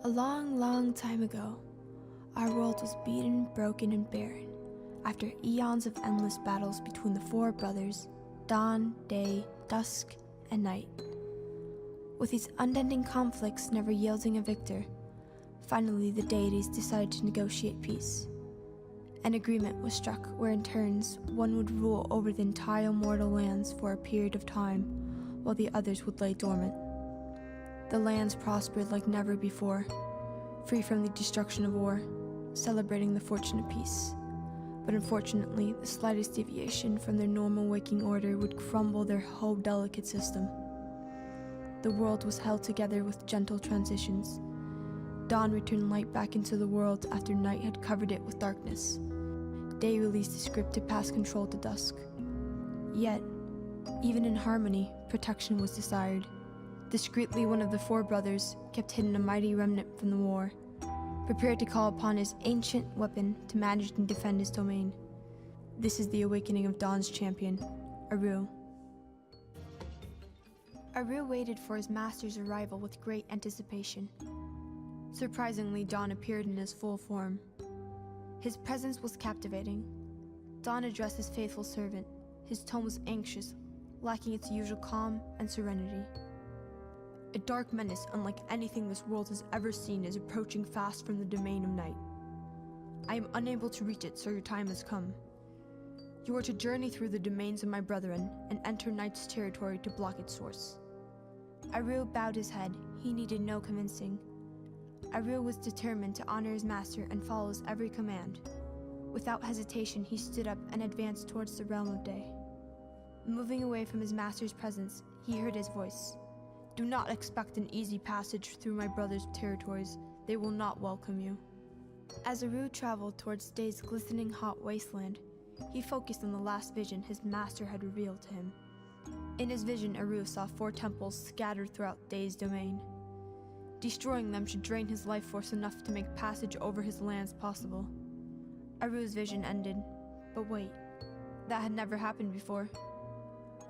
A long, long time ago, our world was beaten, broken, and barren after eons of endless battles between the four brothers, dawn, day, dusk, and night. With these unending conflicts never yielding a victor, finally the deities decided to negotiate peace. An agreement was struck where in turns one would rule over the entire mortal lands for a period of time, while the others would lay dormant. The lands prospered like never before, free from the destruction of war, celebrating the fortune of peace. But unfortunately, the slightest deviation from their normal waking order would crumble their whole delicate system. The world was held together with gentle transitions. Dawn returned light back into the world after night had covered it with darkness. Day released a script to pass control to dusk. Yet, even in harmony, protection was desired. Discreetly, one of the four brothers kept hidden a mighty remnant from the war, prepared to call upon his ancient weapon to manage and defend his domain. This is the awakening of Dawn's champion, Aaru. Aaru waited for his master's arrival with great anticipation. Surprisingly, Dawn appeared in his full form. His presence was captivating. Dawn addressed his faithful servant. His tone was anxious, lacking its usual calm and serenity. A dark menace unlike anything this world has ever seen is approaching fast from the domain of night. I am unable to reach it, so your time has come. You are to journey through the domains of my brethren and enter night's territory to block its source. Aaru bowed his head. He needed no convincing. Aaru was determined to honor his master and follow his every command. Without hesitation, he stood up and advanced towards the realm of day. Moving away from his master's presence, he heard his voice. Do not expect an easy passage through my brother's territories. They will not welcome you. As Aaru traveled towards day's glistening hot wasteland, he focused on the last vision his master had revealed to him. In his vision, Aaru saw 4 temples scattered throughout day's domain. Destroying them should drain his life force enough to make passage over his lands possible. Aaru's vision ended, but wait, that had never happened before.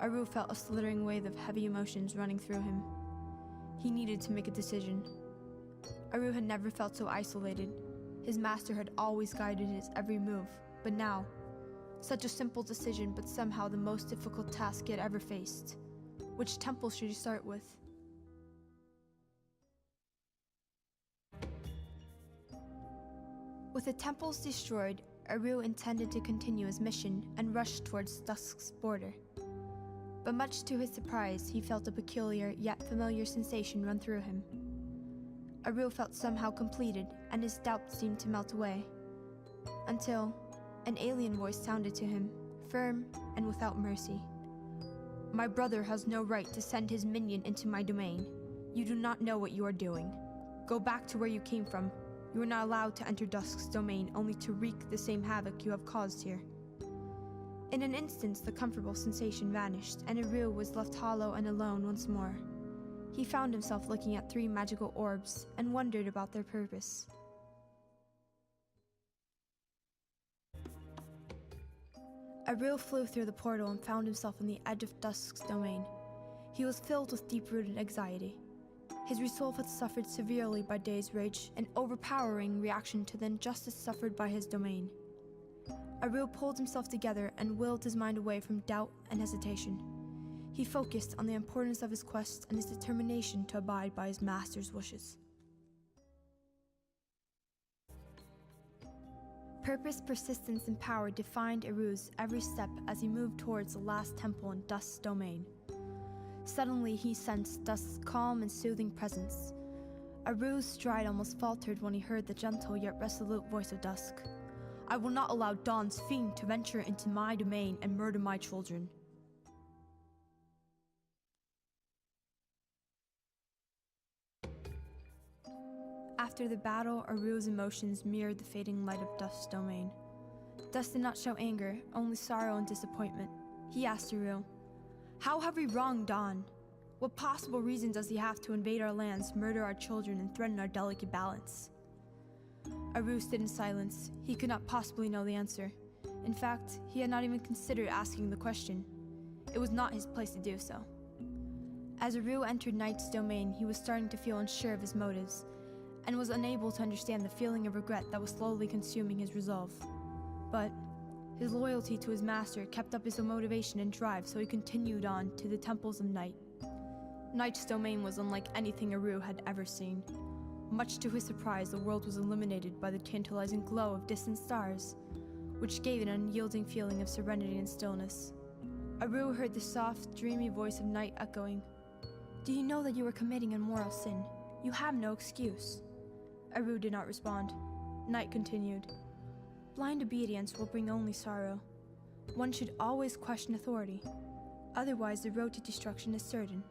Aaru felt a slithering wave of heavy emotions running through him. He needed to make a decision. Aaru had never felt so isolated. His master had always guided his every move, but now, such a simple decision, but somehow the most difficult task he had ever faced. Which temple should he start with? With the temples destroyed, Aaru intended to continue his mission and rushed towards Dusk's border. But much to his surprise, he felt a peculiar yet familiar sensation run through him. Aaru felt somehow completed, and his doubt seemed to melt away. Until an alien voice sounded to him, firm and without mercy. My brother has no right to send his minion into my domain. You do not know what you are doing. Go back to where you came from. You are not allowed to enter Dusk's domain, only to wreak the same havoc you have caused here. In an instant, the comfortable sensation vanished, and Aaru was left hollow and alone once more. He found himself looking at 3 magical orbs, and wondered about their purpose. Aaru flew through the portal and found himself on the edge of Dusk's domain. He was filled with deep-rooted anxiety. His resolve had suffered severely by Day's rage, an overpowering reaction to the injustice suffered by his domain. Aaru pulled himself together and willed his mind away from doubt and hesitation. He focused on the importance of his quest and his determination to abide by his master's wishes. Purpose, persistence, and power defined Aaru's every step as he moved towards the last temple in Dusk's domain. Suddenly, he sensed Dusk's calm and soothing presence. Aaru's stride almost faltered when he heard the gentle yet resolute voice of Dusk. I will not allow Dawn's fiend to venture into my domain and murder my children. After the battle, Aaru's emotions mirrored the fading light of Dusk's domain. Dusk did not show anger, only sorrow and disappointment. He asked Aaru, how have we wronged Dawn? What possible reason does he have to invade our lands, murder our children, and threaten our delicate balance? Aaru stood in silence. He could not possibly know the answer. In fact, he had not even considered asking the question. It was not his place to do so. As Aaru entered Night's domain, he was starting to feel unsure of his motives. and was unable to understand the feeling of regret that was slowly consuming his resolve. But his loyalty to his master kept up his motivation and drive, so he continued on to the temples of Night. Night's domain was unlike anything Aaru had ever seen. Much to his surprise, the world was illuminated by the tantalizing glow of distant stars, which gave it an unyielding feeling of serenity and stillness. Aaru heard the soft, dreamy voice of Night echoing, "Do you know that you are committing a mortal sin? You have no excuse." Aaru did not respond. Night continued, "Blind obedience will bring only sorrow. One should always question authority. Otherwise, the road to destruction is certain."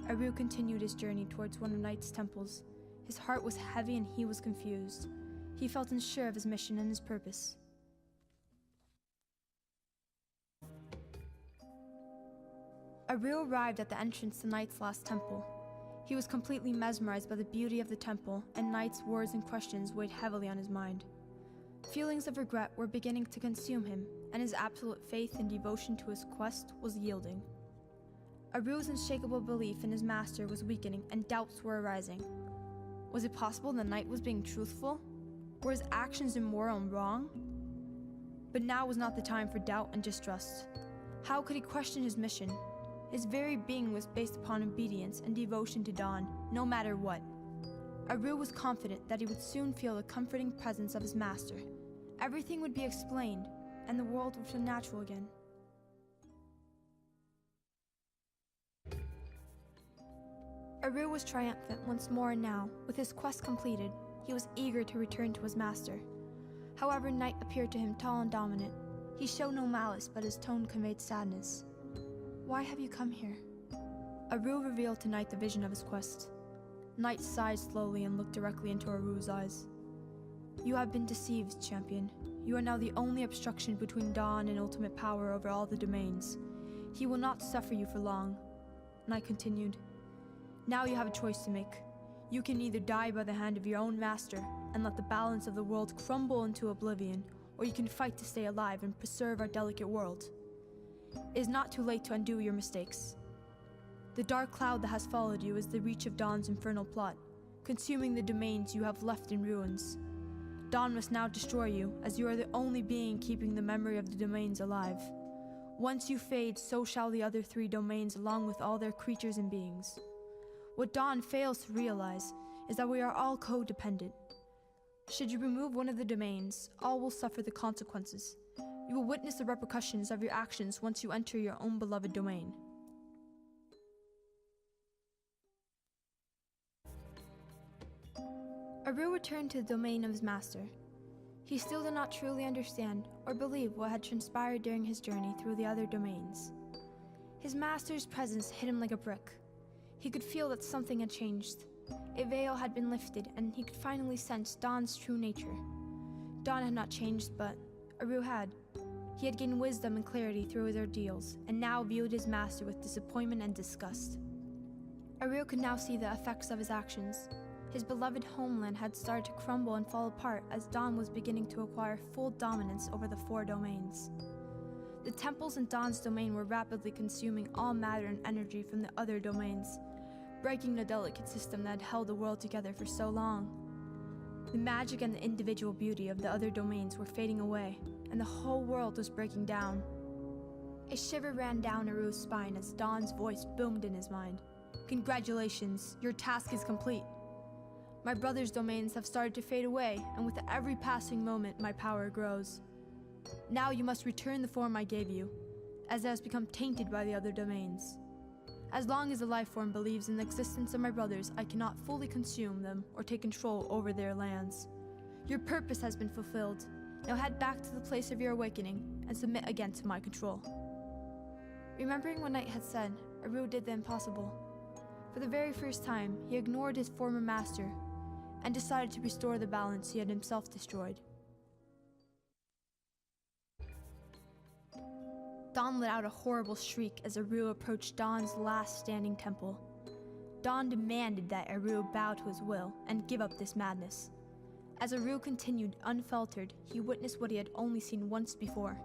Aaru continued his journey towards one of Night's temples. His heart was heavy and he was confused. He felt unsure of his mission and his purpose. Aaru arrived at the entrance to Night's last temple. He was completely mesmerized by the beauty of the temple, and Night's words and questions weighed heavily on his mind. Feelings of regret were beginning to consume him, and his absolute faith and devotion to his quest was yielding. Aaru's unshakable belief in his master was weakening, and doubts were arising. Was it possible the Knight was being truthful? Were his actions immoral and wrong? But now was not the time for doubt and distrust. How could he question his mission? His very being was based upon obedience and devotion to Dawn, no matter what. Aaru was confident that he would soon feel the comforting presence of his master. Everything would be explained, and the world would feel natural again. Aaru was triumphant once more, and now, with his quest completed, he was eager to return to his master. However, Night appeared to him tall and dominant. He showed no malice, but his tone conveyed sadness. "Why have you come here?" Aaru revealed to Night the vision of his quest. Night sighed slowly and looked directly into Aaru's eyes. "You have been deceived, champion. You are now the only obstruction between Dawn and ultimate power over all the domains. He will not suffer you for long." Night continued, "Now you have a choice to make. You can either die by the hand of your own master and let the balance of the world crumble into oblivion, or you can fight to stay alive and preserve our delicate world. It is not too late to undo your mistakes. The dark cloud that has followed you is the reach of Dawn's infernal plot, consuming the domains you have left in ruins. Dawn must now destroy you, as you are the only being keeping the memory of the domains alive. Once you fade, so shall the other 3 domains along with all their creatures and beings. What Dawn fails to realize is that we are all codependent. Should you remove one of the domains, all will suffer the consequences. You will witness the repercussions of your actions once you enter your own beloved domain." Aaru returned to the domain of his master. He still did not truly understand or believe what had transpired during his journey through the other domains. His master's presence hit him like a brick. He could feel that something had changed. A veil had been lifted, and he could finally sense Dawn's true nature. Dawn had not changed, but Aaru had. He had gained wisdom and clarity through his ordeals, and now viewed his master with disappointment and disgust. Aaru could now see the effects of his actions. His beloved homeland had started to crumble and fall apart as Dawn was beginning to acquire full dominance over the 4 domains. The temples in Dawn's domain were rapidly consuming all matter and energy from the other domains, breaking the delicate system that had held the world together for so long. The magic and the individual beauty of the other domains were fading away, and the whole world was breaking down. A shiver ran down Aaru's spine as Dawn's voice boomed in his mind. "Congratulations, your task is complete. My brother's domains have started to fade away, and with every passing moment, my power grows. Now you must return the form I gave you, as it has become tainted by the other domains. As long as the life form believes in the existence of my brothers, I cannot fully consume them or take control over their lands. Your purpose has been fulfilled. Now head back to the place of your awakening and submit again to my control." Remembering what Night had said, Aaru did the impossible. For the very first time, he ignored his former master and decided to restore the balance he had himself destroyed. Dawn let out a horrible shriek as Aaru approached Dawn's last standing temple. Dawn demanded that Aaru bow to his will and give up this madness. As Aaru continued unfiltered, he witnessed what he had only seen once before.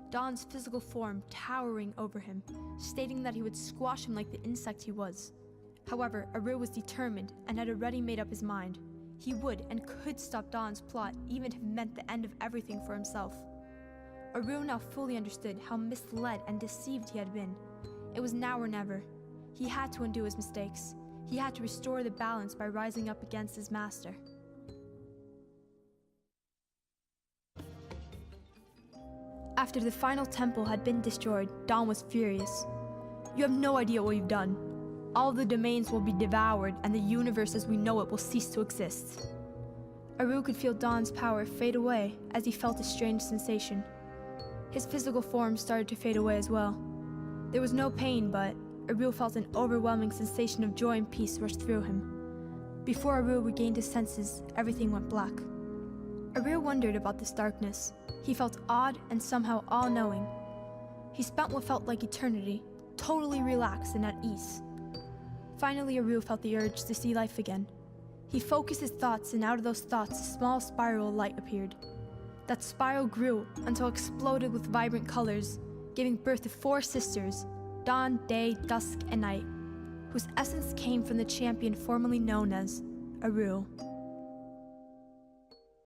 Dawn's physical form towering over him, stating that he would squash him like the insect he was. However, Aaru was determined and had already made up his mind. He would and could stop Dawn's plot, even if it meant the end of everything for himself. Aaru now fully understood how misled and deceived he had been. It was now or never. He had to undo his mistakes. He had to restore the balance by rising up against his master. After the final temple had been destroyed, Dawn was furious. "You have no idea what you've done. All the domains will be devoured and the universe as we know it will cease to exist." Aaru could feel Dawn's power fade away as he felt a strange sensation. His physical form started to fade away as well. There was no pain, but Aaru felt an overwhelming sensation of joy and peace rush through him. Before Aaru regained his senses, everything went black. Aaru wondered about this darkness. He felt awed and somehow all-knowing. He spent what felt like eternity, totally relaxed and at ease. Finally, Aaru felt the urge to see life again. He focused his thoughts, and out of those thoughts, a small spiral of light appeared. That spiral grew until it exploded with vibrant colors, giving birth to 4 sisters, Dawn, Day, Dusk, and Night, whose essence came from the champion formerly known as Aaru.